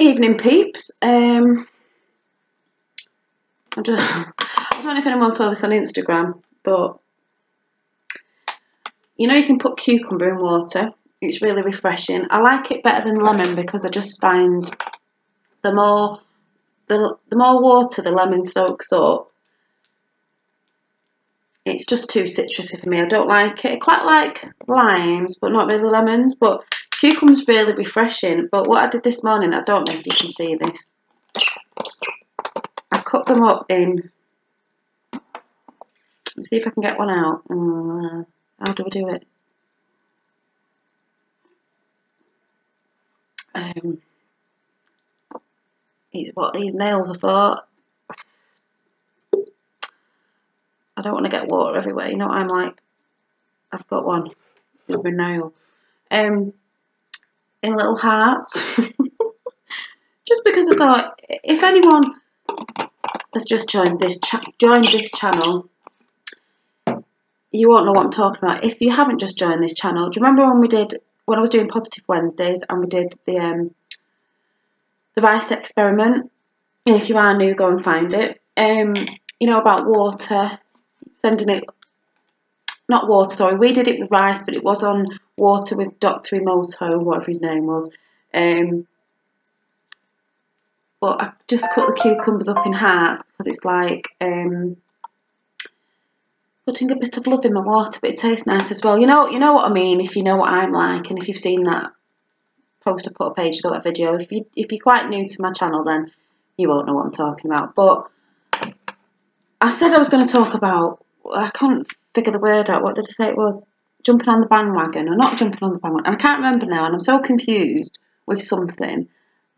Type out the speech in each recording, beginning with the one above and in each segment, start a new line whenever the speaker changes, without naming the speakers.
Evening peeps. I don't know if anyone saw this on Instagram, but you know you can put cucumber in water. It's really refreshing. I like it better than lemon because I just find the more water the lemon soaks up, it's just too citrusy for me. I don't like it. I quite like limes, but not really lemons. But cucumber's really refreshing. But what I did this morning, I don't know if you can see this. I cut them up in. Let's see if I can get one out. How do I do it? It's what these nails are for. I don't want to get water everywhere. You know what I'm like? I've got one with my nail. In little hearts. Just because I thought, if anyone has just joined this channel, you won't know what I'm talking about. If you haven't just joined this channel, do you remember when I was doing Positive Wednesdays and we did the rice experiment? And if you are new, go and find it. You know about water, sending it, not water, sorry, we did it with rice, but it was on water with Dr. Emoto, whatever his name was. But I just cut the cucumbers up in hearts because it's like putting a bit of love in my water, but it tastes nice as well. You know what I mean, if you know what I'm like, and if you've seen that post I put up ages ago, that video. If you're quite new to my channel, then you won't know what I'm talking about. But I said I was going to talk about, I can't figure the word out. What did I say it was? Jumping on the bandwagon, or not jumping on the bandwagon. I can't remember now, and I'm so confused with something.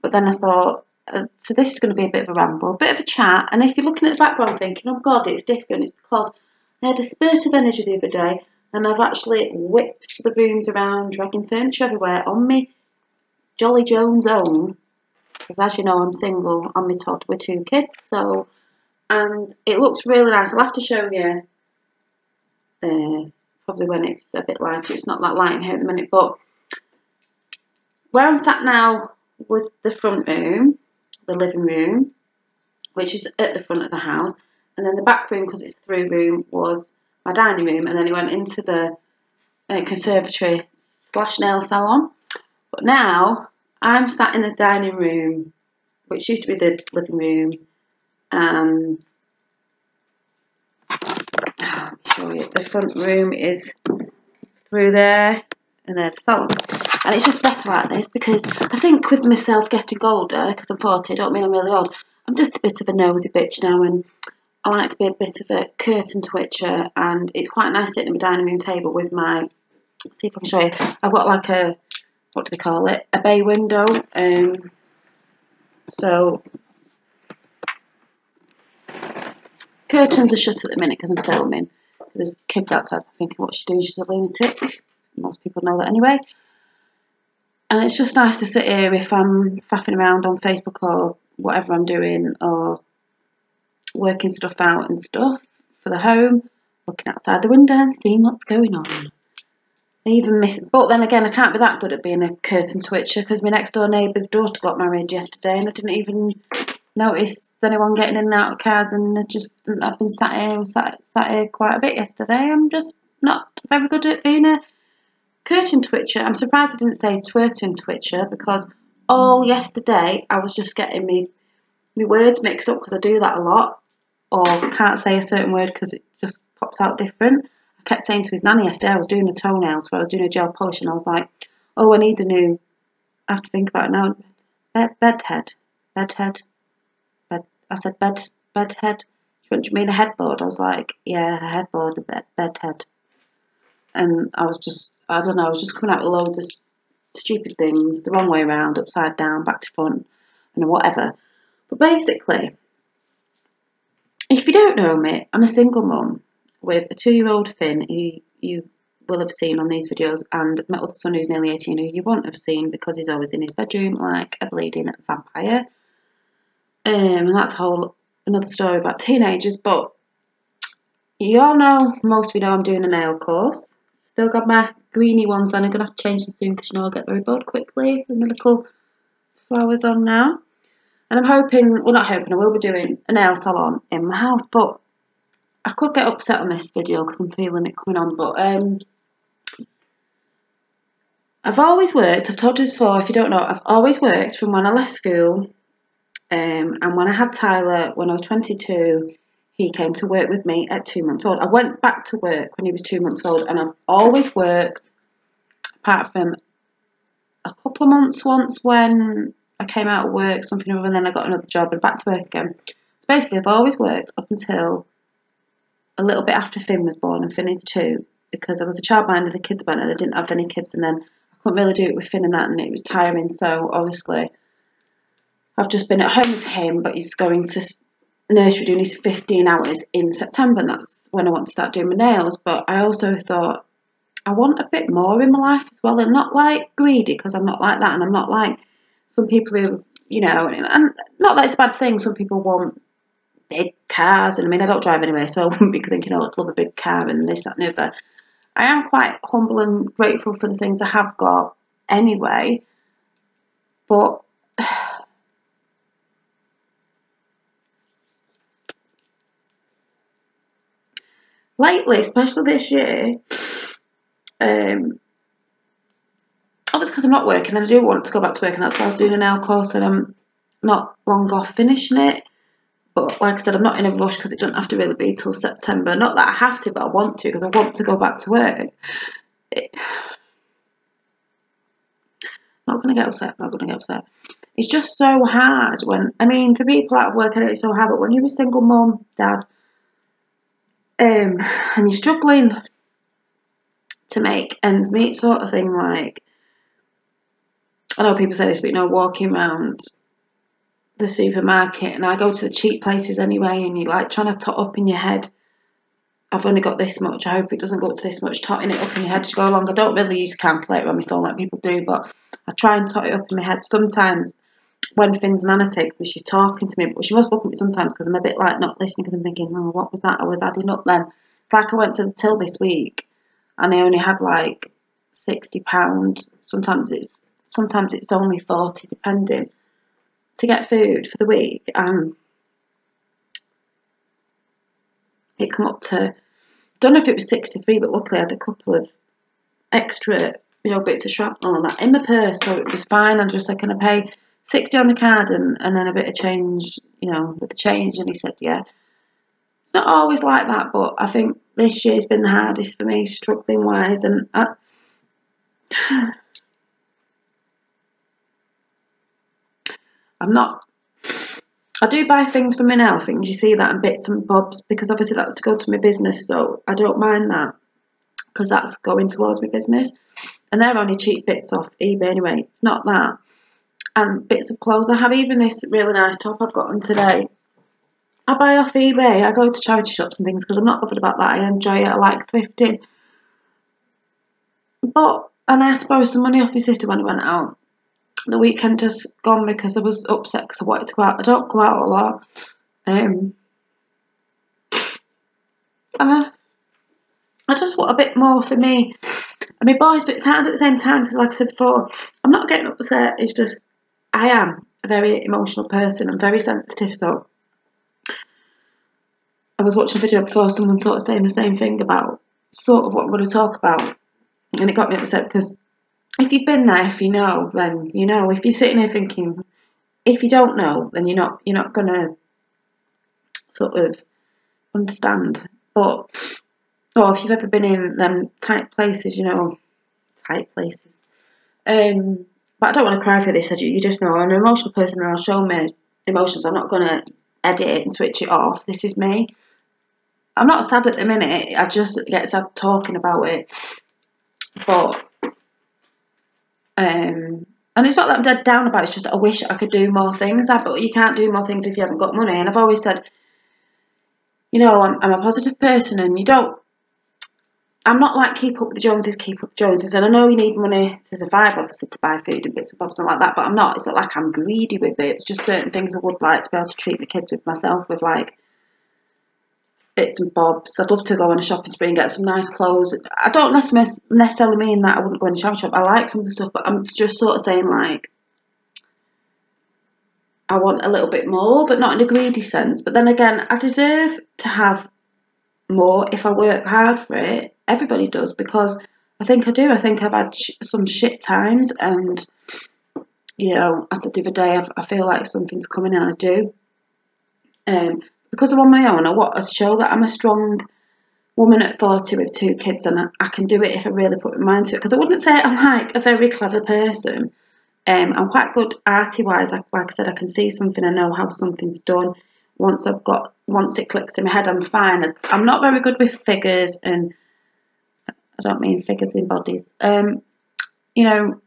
But then I thought, so this is going to be a bit of a ramble, a bit of a chat. And if you're looking at the background thinking, oh God, it's different, it's because I had a spurt of energy the other day, and I've actually whipped the rooms around, dragging furniture everywhere on me Jolly Jones own, because as you know I'm single on my Todd with 2 kids, so, and it looks really nice. I'll have to show you probably when it's a bit lighter. It's not that light in here at the minute, but where I'm sat now was the front room, the living room, which is at the front of the house, and then the back room, because it's a 3 room, was my dining room, and then it went into the conservatory / nail salon. But now I'm sat in the dining room, which used to be the living room, and let me show you. The front room is through there, and there's the salon. And it's just better like this because I think with myself getting older, because I'm 40, I don't mean I'm really old, I'm just a bit of a nosy bitch now, and I like to be a bit of a curtain twitcher, and it's quite nice sitting at my dining room table with my, let's see if I can show you, I've got like a, what do they call it, a bay window, so curtains are shut at the minute because I'm filming. There's kids outside thinking what she's doing, she's a lunatic. Most people know that anyway. And it's just nice to sit here if I'm faffing around on Facebook or whatever I'm doing, or working stuff out and stuff for the home, looking outside the window and seeing what's going on. I even miss it. But then again, I can't be that good at being a curtain twitcher because my next door neighbour's daughter got married yesterday and I didn't even notice anyone getting in and out of cars, and I've been sat here quite a bit yesterday. I'm just not very good at being a curtain twitcher. I'm surprised I didn't say twirton twitcher because all yesterday I was just getting my words mixed up because I do that a lot, or can't say a certain word because it just pops out different. I kept saying to his nanny yesterday, I was doing the toenails, where I was doing a gel polish, and I was like, oh, I need a new, I have to think about it now, bedhead. I said bedhead. She went, do you mean a headboard? I was like, yeah, a headboard, a bedhead. And I was just, I don't know, I was just coming out with loads of stupid things, the wrong way around, upside down, back to front, and whatever. But basically, if you don't know me, I'm a single mum with a 2-year-old Finn, who you will have seen on these videos, and my other son who's nearly 18, who you won't have seen because he's always in his bedroom like a bleeding vampire. And that's a whole another story about teenagers. But you all know, most of you know, I'm doing a nail course. Still got my greeny ones on. I'm going to have to change them soon because you know I'll get very bored quickly with my little flowers on now. And I'm hoping, well not hoping, I will be doing a nail salon in my house, but I could get upset on this video because I'm feeling it coming on, but I've always worked, I've told you this before, if you don't know, I've always worked from when I left school, and when I had Tyler, when I was 22, he came to work with me at 2 months old. I went back to work when he was 2 months old, and I've always worked, apart from a couple of months once when I came out of work, something or other, and then I got another job and back to work again. So basically, I've always worked up until a little bit after Finn was born, and Finn is 2, because I was a childminder, the kids went, and I didn't have any kids, and then I couldn't really do it with Finn and that, and it was tiring, so obviously I've just been at home with him, but he's going to nursery doing his 15 hours in September, and that's when I want to start doing my nails. But I also thought I want a bit more in my life as well, and not like greedy, because I'm not like that, and I'm not like some people who, you know, and not that it's a bad thing, some people want big cars, and I mean I don't drive anyway, so I wouldn't be thinking, oh, I'd love a big car and this, that and the other. I am quite humble and grateful for the things I have got anyway, but lately, especially this year, obviously because I'm not working and I do want to go back to work, and that's why I was doing a nail course, and I'm not long off finishing it. But like I said, I'm not in a rush because it doesn't have to really be till September. Not that I have to, but I want to, because I want to go back to work. Not going to get upset, not going to get upset. It's just so hard when, I mean, for people out of work, I know it's so hard, but when you're a single mum, dad, and you're struggling to make ends meet sort of thing, like, I know people say this, but you know, walking around the supermarket, and I go to the cheap places anyway, and you're like trying to tot up in your head, I've only got this much, I hope it doesn't go to this much, totting it up in your head as you go along. I don't really use a calculator on my phone like people do, but I try and tot it up in my head. Sometimes when Finn's nana takes me, she's talking to me, but she must look at me sometimes because I'm a bit like not listening, because I'm thinking, oh, what was that I was adding up then? It's like I went to the till this week and I only had like £60. Sometimes it's only 40, depending, to get food for the week, and it come up to, don't know if it was 63, but luckily I had a couple of extra, you know, bits of shrapnel and that in my purse, so it was fine. I'm just like, can I pay 60 on the card and then a bit of change, you know, with the change? And he said, yeah. It's not always like that, but I think this year's been the hardest for me, struggling wise, and I do buy things for my nail things, you see that, and bits and bobs, because obviously that's to go to my business, so I don't mind that, because that's going towards my business, and they're only cheap bits off eBay anyway, it's not that. And bits of clothes, I have even this really nice top I've got on today, I buy off eBay. I go to charity shops and things because I'm not bothered about that, I enjoy it, I like thrifting. But, and I had to borrow some money off my sister when I went out. The weekend just gone because I was upset because I wanted to go out. I don't go out a lot. And I just want a bit more for me and my boys, but it's hard at the same time because, like I said before, I'm not getting upset. It's just I am a very emotional person. I'm very sensitive, so I was watching a video before, someone sort of saying the same thing about sort of what I'm going to talk about, and it got me upset because if you've been there, if you know, then you know. If you're sitting here thinking, if you don't know, then you're not gonna sort of understand. But or if you've ever been in them tight places, you know, tight places. But I don't want to cry for this. You just know I'm an emotional person, and I'll show my emotions. I'm not gonna edit it and switch it off. This is me. I'm not sad at the minute. I just get sad talking about it. But and it's not that I'm dead down about it, it's just that I wish I could do more things. But you can't do more things if you haven't got money. And I've always said, you know, I'm a positive person, and I'm not like keep up with the Joneses, keep up with the Joneses. And I know you need money to survive, obviously, to buy food and bits and bobs and like that, but I'm not. It's not like I'm greedy with it. It's just certain things I would like to be able to treat the kids with myself with, like bits and bobs. I'd love to go on a shopping spree and get some nice clothes. I don't necessarily mean that I wouldn't go in a shopping shop. I like some of the stuff, but I'm just sort of saying, like, I want a little bit more, but not in a greedy sense. But then again, I deserve to have more if I work hard for it. Everybody does, because I think I do. I think I've had some shit times, and you know, I said the other day, I feel like something's coming, and I do. Because I'm on my own, I want to show that I'm a strong woman at 40 with 2 kids, and I can do it if I really put my mind to it. Because I wouldn't say I'm like a very clever person. I'm quite good arty-wise. Like I said, I can see something, I know how something's done. Once it clicks in my head, I'm fine. I'm not very good with figures, and I don't mean figures in bodies. You know,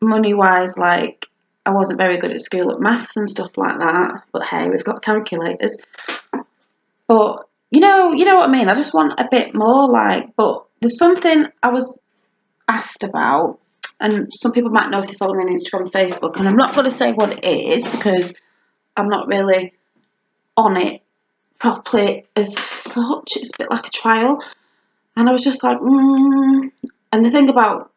money-wise, like I wasn't very good at school at maths and stuff like that. But hey, we've got calculators. But you know what I mean. I just want a bit more, like. But there's something I was asked about, and some people might know if they follow me on Instagram, Facebook, and I'm not going to say what it is because I'm not really on it properly as such. It's a bit like a trial, and I was just like, And the thing about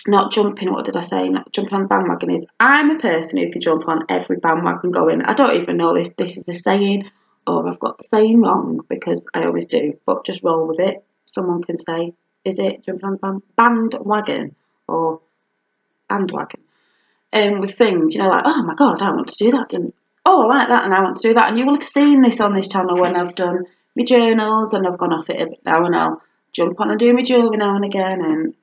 not jumping, what did I say? Not jumping on the bandwagon is I'm a person who can jump on every bandwagon going. I don't even know if this is the saying or I've got the saying wrong, because I always do, but just roll with it. Someone can say, is it jumping on the bandwagon or bandwagon? With things, you know, like, oh my God, I want to do that, and oh, I like that, and I want to do that. And you will have seen this on this channel when I've done my journals, and I've gone off it a bit now, and I'll jump on and do my jewellery now and again, and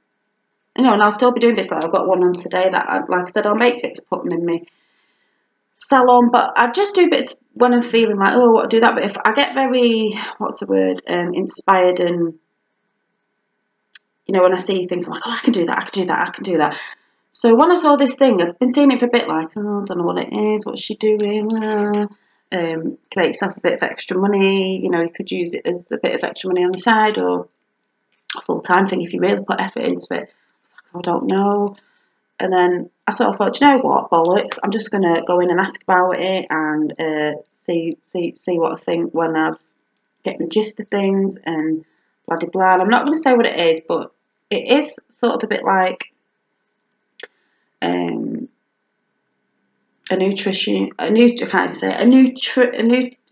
you know, and I'll still be doing bits. Like I've got one on today that, like I said, I'll make bits, put them in my salon, but I just do bits when I'm feeling like, oh, I want to do that. But if I get very, what's the word, inspired, and you know, when I see things, I'm like, oh, I can do that, I can do that, I can do that. So when I saw this thing, I've been seeing it for a bit, like, oh, I don't know what it is, what's she doing? Can make yourself a bit of extra money. You know, you could use it as a bit of extra money on the side, or a full-time thing if you really put effort into it. I don't know. And then I sort of thought, you know what, bollocks, I'm just going to go in and ask about it, and see what I think when I've get the gist of things, and blah blah blah. And I'm not going to say what it is, but it is sort of a bit like a nutrition, I can't even say it, a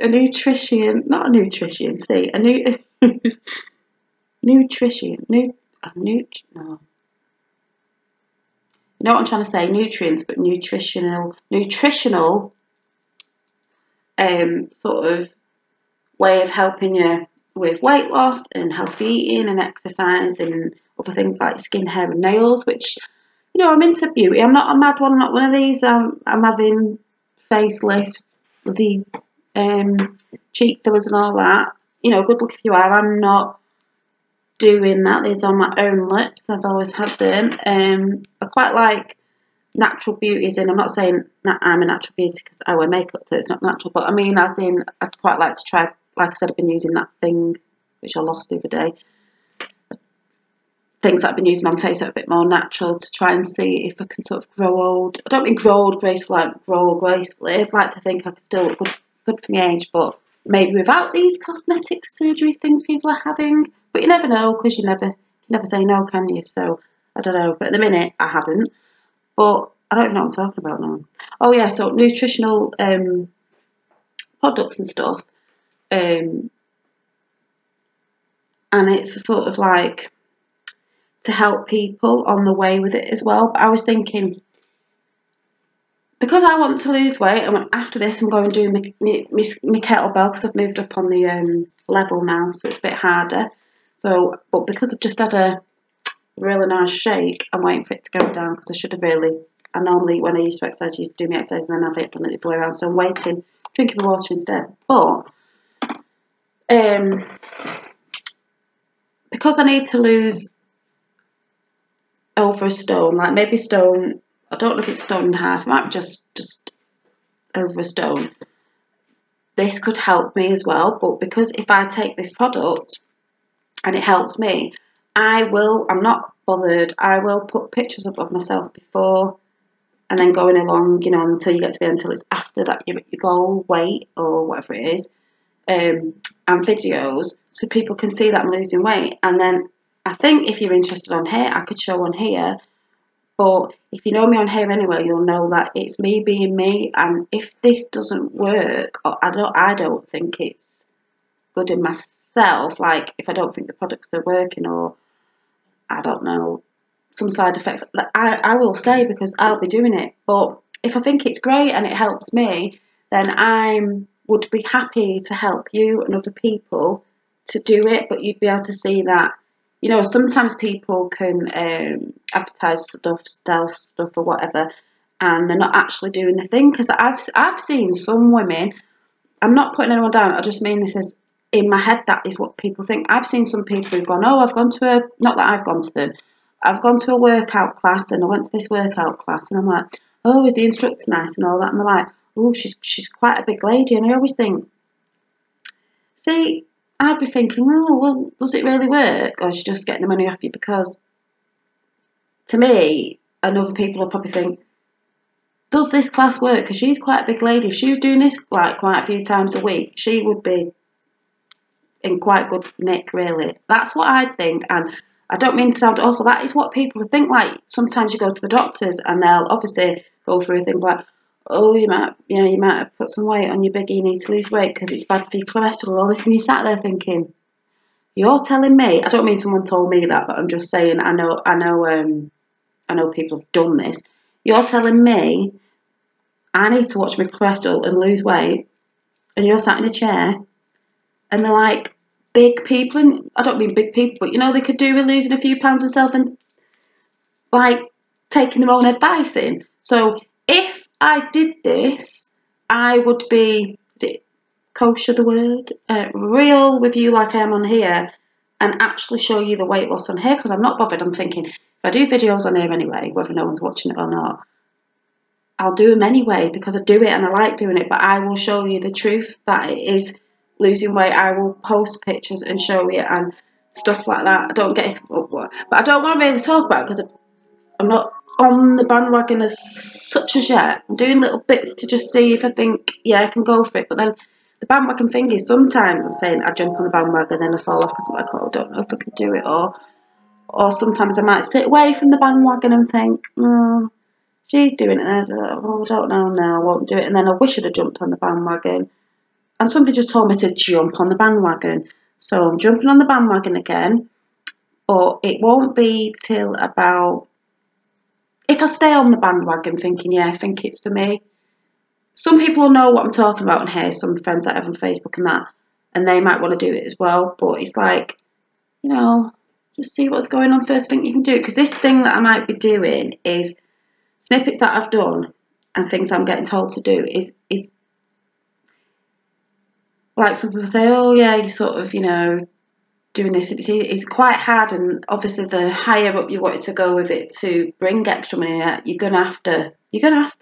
nutrition, not a nutrition, see, nutrition, no. You know what I'm trying to say? Nutrients, but nutritional sort of way of helping you with weight loss and healthy eating and exercise and other things like skin, hair and nails, which, you know, I'm into beauty. I'm not a mad one. I'm not one of these. I'm having facelifts, bloody cheek fillers and all that. You know, good luck if you are. I'm not doing that. These are my own lips. I've always had them. I quite like natural beauties, and I'm not saying that I'm a natural beauty because I wear makeup, so it's not natural, but I mean, as in, I'd quite like to try, like I said, I've been using that thing, which I lost the other day, things that I've been using on face that are a bit more natural, to try and see if I can sort of grow old. I don't mean grow old gracefully, like grow old gracefully. I'd like to think I could still look good for my age, but maybe without these cosmetic surgery things people are having. But you never know, because you never say no, can you? So I don't know, but at the minute I haven't. But I don't know what I'm talking about now. Oh yeah, so nutritional products and stuff, and it's sort of like to help people on the way with it as well. But I was thinking, because I want to lose weight, and after this I'm going to do my kettlebell, because I've moved up on the level now, so it's a bit harder. So, but because I've just had a really nice shake, I'm waiting for it to go down, because I should have really. I normally, when I used to exercise, I used to do my exercise and then have it done it the other way around. So I'm waiting, drinking my water instead. But because I need to lose over a stone, like maybe stone, I don't know if it's stone and a half, it might be just over a stone. This could help me as well, but because if I take this product and it helps me, I'm not bothered, I will put pictures up of myself before and then going along, you know, until you get to the end, until it's after that your goal weight or whatever it is, and videos, so people can see that I'm losing weight. And then I think if you're interested on here, I could show on here But if you know me on here anyway, you'll know that it's me being me. And if this doesn't work, or I don't think it's good in myself. Like if I don't think the products are working, or I don't know, some side effects, I will say, because I'll be doing it. But if I think it's great and it helps me, then I would be happy to help you and other people to do it. But you'd be able to see that, you know, sometimes people can advertise stuff, sell stuff or whatever, and they're not actually doing the thing. Because I've seen some women, I'm not putting anyone down, I just mean this as in my head, that is what people think. I've seen some people who've gone, oh, I've gone to a, not that I've gone to them, I've gone to a workout class, and I went to this workout class, and I'm like, oh, is the instructor nice and all that? And they're like, oh, she's quite a big lady. And I always think, see, I'd be thinking, oh, well, does it really work? Or is she just getting the money off you? Because to me, and other people will probably think, does this class work? Because she's quite a big lady. If she was doing this like quite a few times a week, she would be in quite good nick, really. That's what I think. And I don't mean to sound awful. That is what people think. Like sometimes you go to the doctors and they'll obviously go through a thing like, oh, you might have put some weight on your biggie. You need to lose weight because it's bad for your cholesterol. All this, and you sat there thinking, you're telling me. I don't mean someone told me that, but I'm just saying. I know people have done this. You're telling me I need to watch my cholesterol and lose weight, and you're sat in a chair, and they're like big people, and I don't mean big people, but you know, they could do with losing a few pounds themselves and like taking their own advice in. So if I did this, I would be, is it kosher the word? Real with you like I am on here, and actually show you the weight loss on here, because I'm not bothered. I'm thinking, if I do videos on here anyway, whether no one's watching it or not, I'll do them anyway because I do it and I like doing it. But I will show you the truth that it is losing weight. I will post pictures and show you and stuff like that. I don't get it, but I don't want to really talk about it because I'm not on the bandwagon as such as yet. I'm doing little bits to just see if I think, yeah, I can go for it. But then the bandwagon thing is, sometimes I'm saying I jump on the bandwagon and then I fall off because I'm like, oh, I don't know if I can do it. Or sometimes I might sit away from the bandwagon and think, oh, she's doing it, and I don't know, no, I won't do it. And then I wish I'd have jumped on the bandwagon. And somebody just told me to jump on the bandwagon. So I'm jumping on the bandwagon again. But it won't be till about, if I stay on the bandwagon thinking, yeah, I think it's for me. Some people will know what I'm talking about on here, some friends I have on Facebook and that, and they might want to do it as well. But it's like, you know, just see what's going on first thing you can do. Because this thing that I might be doing is snippets that I've done and things I'm getting told to do is like some people say, oh yeah, you sort of, you know, doing this. It's quite hard, and obviously the higher up you wanted to go with it to bring extra money out, you're gonna have to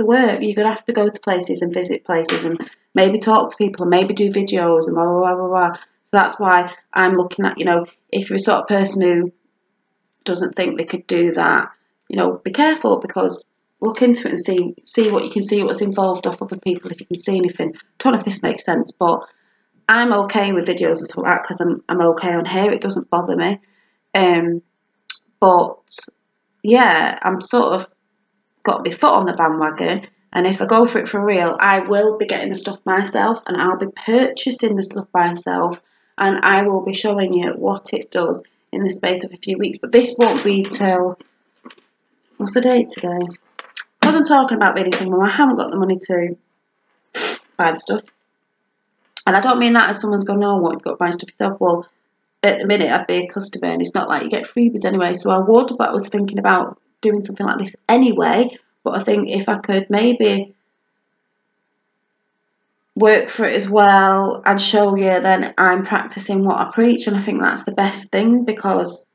work. You're gonna have to go to places and visit places and maybe talk to people and maybe do videos and blah blah blah blah. So that's why I'm looking at, you know, if you're a sort of person who doesn't think they could do that, you know, be careful, because look into it and see what you can see, what's involved off other people, if you can see anything. I don't know if this makes sense, but I'm okay with videos and stuff like that because I'm okay on here. It doesn't bother me. But yeah, I'm sort of got my foot on the bandwagon, and if I go for it for real, I will be getting the stuff myself, and I'll be purchasing the stuff myself, and I will be showing you what it does in the space of a few weeks. But this won't be till, what's the date today? Because I'm talking about being a single mum, I haven't got the money to buy the stuff. And I don't mean that as someone's going, no, what, you've got to buy stuff yourself. Well, at the minute, I'd be a customer, and it's not like you get freebies anyway. So I would, but I was thinking about doing something like this anyway. But I think if I could maybe work for it as well and show you, then I'm practicing what I preach. And I think that's the best thing, because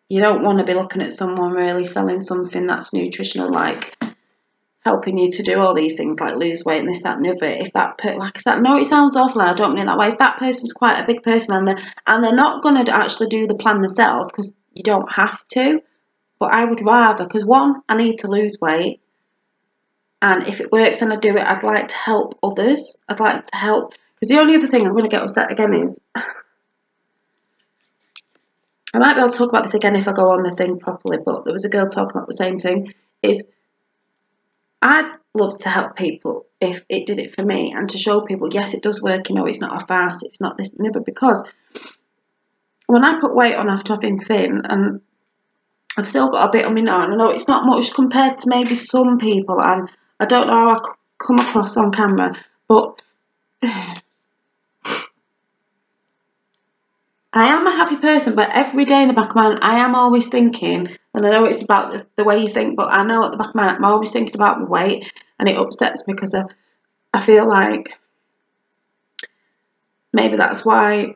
you don't want to be looking at someone really selling something that's nutritional, like helping you to do all these things like lose weight and this, that, and the other. If that, like I said, no, it sounds awful, and I don't mean it that way. If that person's quite a big person and they're not going to actually do the plan themselves, because you don't have to, but I would rather, because one, I need to lose weight, and if it works and I do it, I'd like to help others. I'd like to help, because the only other thing I'm going to get upset again is, I might be able to talk about this again if I go on the thing properly, but there was a girl talking about the same thing, is I'd love to help people if it did it for me, and to show people, yes, it does work, you know, it's not a farce, it's not this, never, because when I put weight on after I've been thin, and I've still got a bit on me now, and I know it's not much compared to maybe some people, and I don't know how I come across on camera, but I am a happy person, but every day in the back of my mind, I am always thinking, and I know it's about the way you think, but I know at the back of my mind, I'm always thinking about my weight, and it upsets me because I feel like maybe that's why.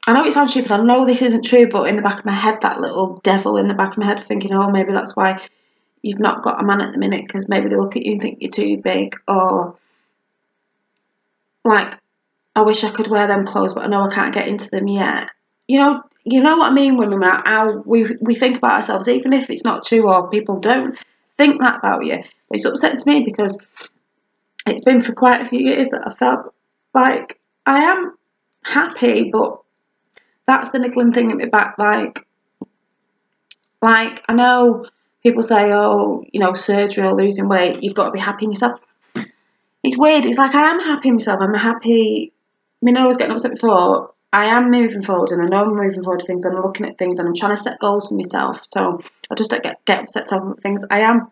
I know it sounds stupid, I know this isn't true, but in the back of my head, that little devil in the back of my head thinking, oh, maybe that's why you've not got a man at the minute, because maybe they look at you and think you're too big, or like, I wish I could wear them clothes, but I know I can't get into them yet. You know what I mean, women, how we think about ourselves, even if it's not true or people don't think that about you. But it's upsetting to me because it's been for quite a few years that I felt like I am happy, but that's the niggling thing at my back. Like I know people say, oh, you know, surgery or losing weight, you've got to be happy in yourself. It's weird. It's like I am happy in myself. I'm happy. I mean, I was getting upset before. I am moving forward, and I know I'm moving forward to things. I'm looking at things, and I'm trying to set goals for myself. So I just don't get upset over things. I am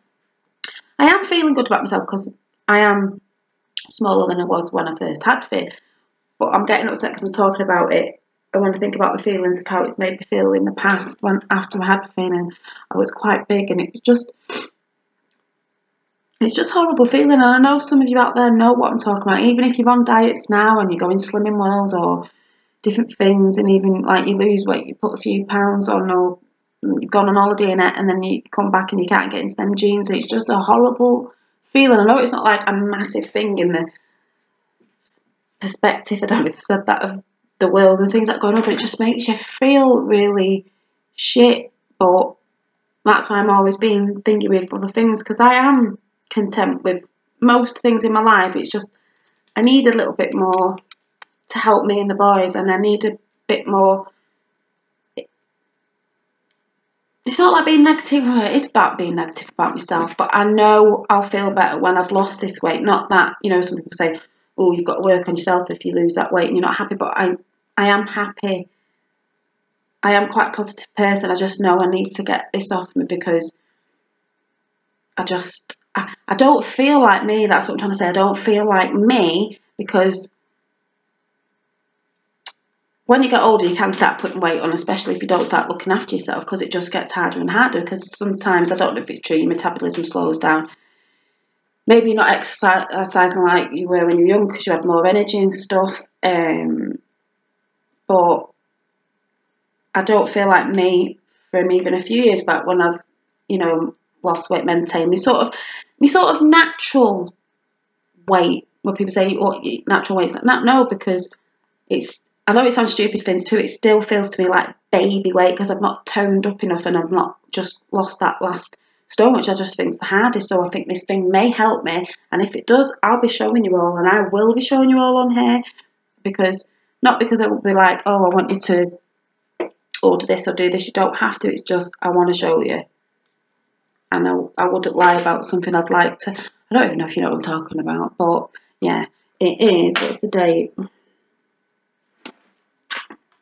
feeling good about myself because I am smaller than I was when I first had thin. But I'm getting upset because I'm talking about it. I want to think about the feelings of how it's made me feel in the past when after I had thin and I was quite big, and it's just horrible feeling. And I know some of you out there know what I'm talking about. Even if you're on diets now and you're going Slimming World or different things, and even like you lose weight, you put a few pounds on, or you've gone on holiday in it, and then you come back and you can't get into them jeans. It's just a horrible feeling. I know it's not like a massive thing in the perspective, I don't know if I said that, of the world and things that go on, but it just makes you feel really shit. But that's why I'm always being thingy with other things, because I am content with most things in my life. It's just I need a little bit more to help me and the boys, and I need a bit more. It's not like being negative, it's about being negative about myself, but I know I'll feel better when I've lost this weight. Not that, you know, some people say, oh, you've got to work on yourself if you lose that weight and you're not happy, but I am happy. I am quite a positive person. I just know I need to get this off me, because I don't feel like me. That's what I'm trying to say. I don't feel like me, because when you get older, you can start putting weight on, especially if you don't start looking after yourself, because it just gets harder and harder. Because sometimes, I don't know if it's true, your metabolism slows down. Maybe you're not exercising like you were when you were young because you had more energy and stuff. But I don't feel like me from even a few years back when I've, you know, lost weight, maintained my sort of natural weight. When people say, "Oh, natural weight," no, because it's. I know it sounds stupid things too. It still feels to me like baby weight, because I've not toned up enough and I've not just lost that last stone, which I just think is the hardest. So I think this thing may help me, and if it does, I'll be showing you all, and I will be showing you all on here, because not because I will be like, oh, I want you to order this or do this. You don't have to. It's just I want to show you. And I wouldn't lie about something I'd like to. I don't even know if you know what I'm talking about, but yeah, it is. What's the date?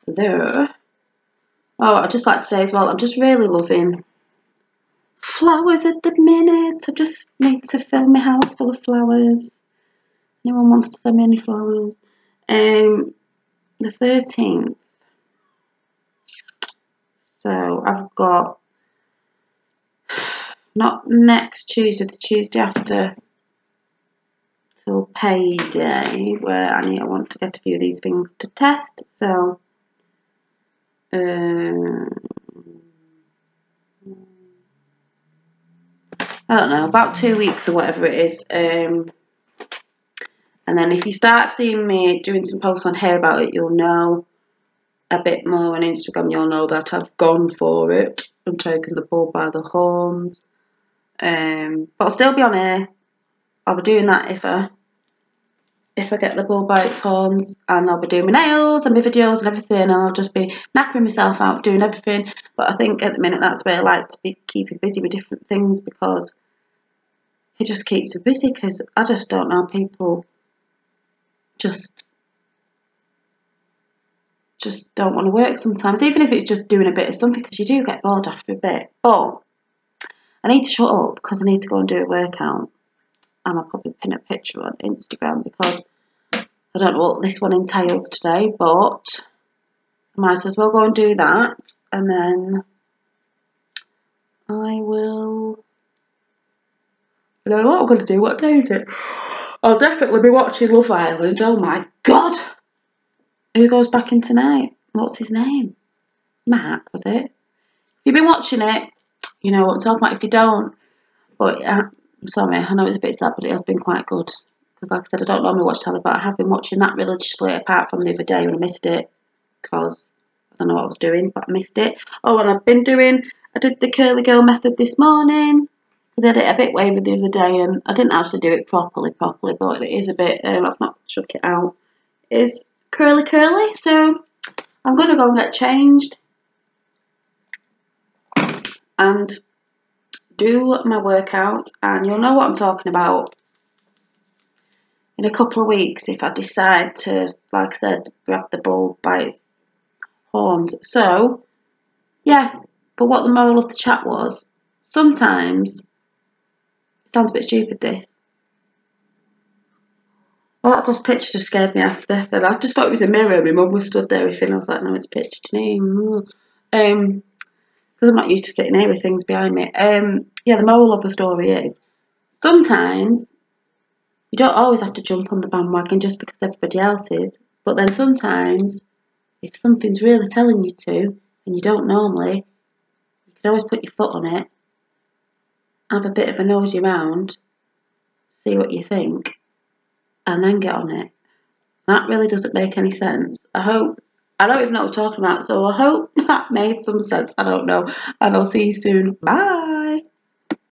There. Oh, I'd just like to say as well, I'm just really loving flowers at the minute. I just need to fill my house full of flowers. Anyone wants to send me any flowers? The 13th. So I've got not next Tuesday, the Tuesday after, till payday, where I want to get a few of these things to test. So I don't know, about 2 weeks or whatever it is. And then if you start seeing me doing some posts on here about it, you'll know a bit more on Instagram. You'll know that I've gone for it. I'm taking the bull by the horns. But I'll still be on here. I'll be doing that if I get the bull by its horns. and I'll be doing my nails and my videos and everything, and I'll just be knackering myself out doing everything. But I think at the minute that's where I like to be keeping busy with different things, because it just keeps me busy, because I just don't know, people just don't want to work sometimes, even if it's just doing a bit of something, because you do get bored after a bit. But I need to shut up, because I need to go and do a workout, and I'll probably pin a picture on Instagram, because I don't know what this one entails today, but I might as well go and do that, and then I will... I don't know what I'm going to do. What day is it? I'll definitely be watching Love Island. Oh my God! Who goes back in tonight? What's his name? Mark, was it? If you've been watching it, you know what I'm talking about. If you don't, but I'm sorry, I know it's a bit sad, but it has been quite good. Because like I said, I don't normally watch telly, but I have been watching that religiously, apart from the other day when I missed it, because I don't know what I was doing, but I missed it. Oh, and I did the curly girl method this morning, because I did it a bit wavy the other day, and I didn't actually do it properly, but it is a bit, I've not shook it out. It is curly, so I'm going to go and get changed and do my workout, and you'll know what I'm talking about in a couple of weeks if I decide to, like I said, grab the bull by its horns. So, yeah, but what the moral of the chat was, sometimes, it sounds a bit stupid this, well, that picture just scared me after death, and I just thought it was a mirror. My mum was stood there with it, and I was like, no, it's a picture to me. Because I'm not used to sitting here with things behind me. Yeah, the moral of the story is, sometimes you don't always have to jump on the bandwagon just because everybody else is, but then sometimes, if something's really telling you to, and you don't normally, you can always put your foot on it, have a bit of a nosy round, see what you think, and then get on it. That really doesn't make any sense. I don't even know what I'm talking about, so I hope that made some sense. I don't know. And I'll see you soon. Bye.